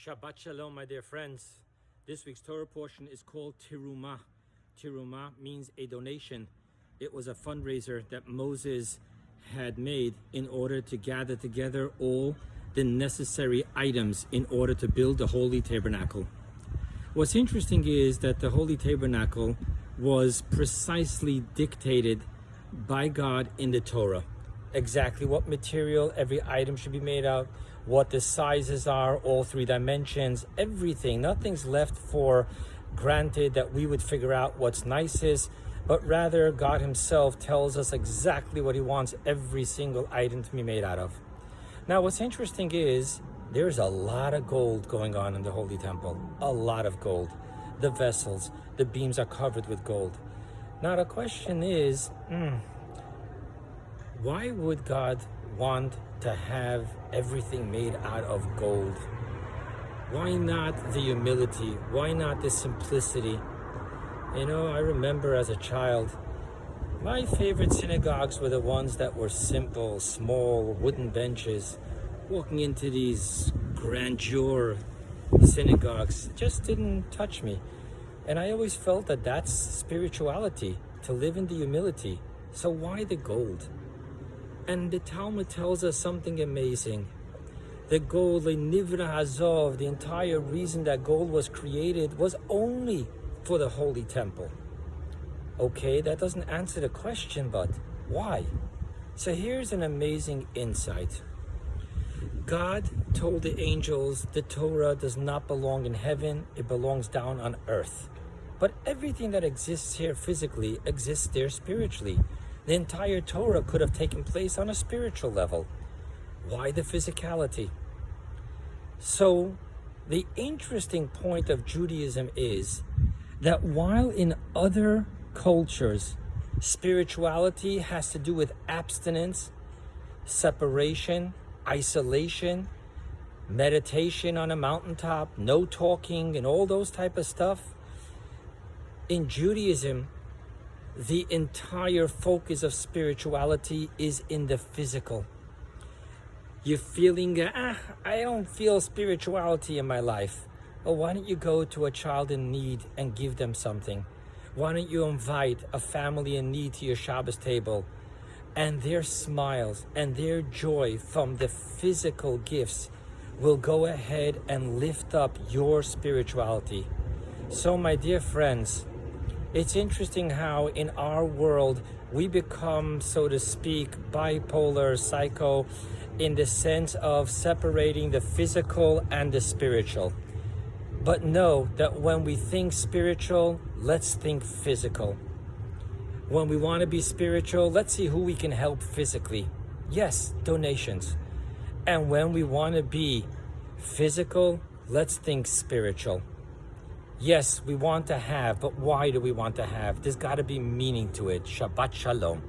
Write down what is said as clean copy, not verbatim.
Shabbat Shalom, my dear friends. This week's Torah portion is called Teruma. Teruma means a donation. It was a fundraiser that Moses had made in order to gather together all the necessary items in order to build the Holy Tabernacle. What's interesting is that the Holy Tabernacle was precisely dictated by God in the Torah. Exactly what material every item should be made out, what the sizes are, all three dimensions, everything. Nothing's left for granted that we would figure out what's nicest, but rather God himself tells us exactly what he wants every single item to be made out of. Now, what's interesting is there's a lot of gold going on in the Holy Temple, a lot of gold. The vessels, the beams are covered with gold. Now, the question is, why would God want to have everything made out of gold? Why not the humility? Why not the simplicity? You know, I remember as a child, my favorite synagogues were the ones that were simple, small, wooden benches. Walking into these grandeur synagogues just didn't touch me. And I always felt that that's spirituality, to live in the humility. So why the gold? And the Talmud tells us something amazing. The gold, the Nivra Hazov, the entire reason that gold was created was only for the Holy Temple. Okay, that doesn't answer the question, but why? So here's an amazing insight. God told the angels the Torah does not belong in heaven, it belongs down on earth. But everything that exists here physically exists there spiritually. The entire Torah could have taken place on a spiritual level. Why the physicality? So the interesting point of Judaism is that while in other cultures, spirituality has to do with abstinence, separation, isolation, meditation on a mountaintop, no talking, and all those type of stuff, in Judaism, the entire focus of spirituality is in the physical. You're feeling, I don't feel spirituality in my life. Well, why don't you go to a child in need and give them something? Why don't you invite a family in need to your Shabbos table, and their smiles and their joy from the physical gifts will go ahead and lift up your spirituality. So, my dear friends, it's interesting how in our world we become, so to speak, bipolar, psycho, in the sense of separating the physical and the spiritual. But know that when we think spiritual, let's think physical. When we want to be spiritual, let's see who we can help physically. Yes, donations. And when we want to be physical, let's think spiritual. Yes, we want to have, but why do we want to have? There's got to be meaning to it. Shabbat Shalom.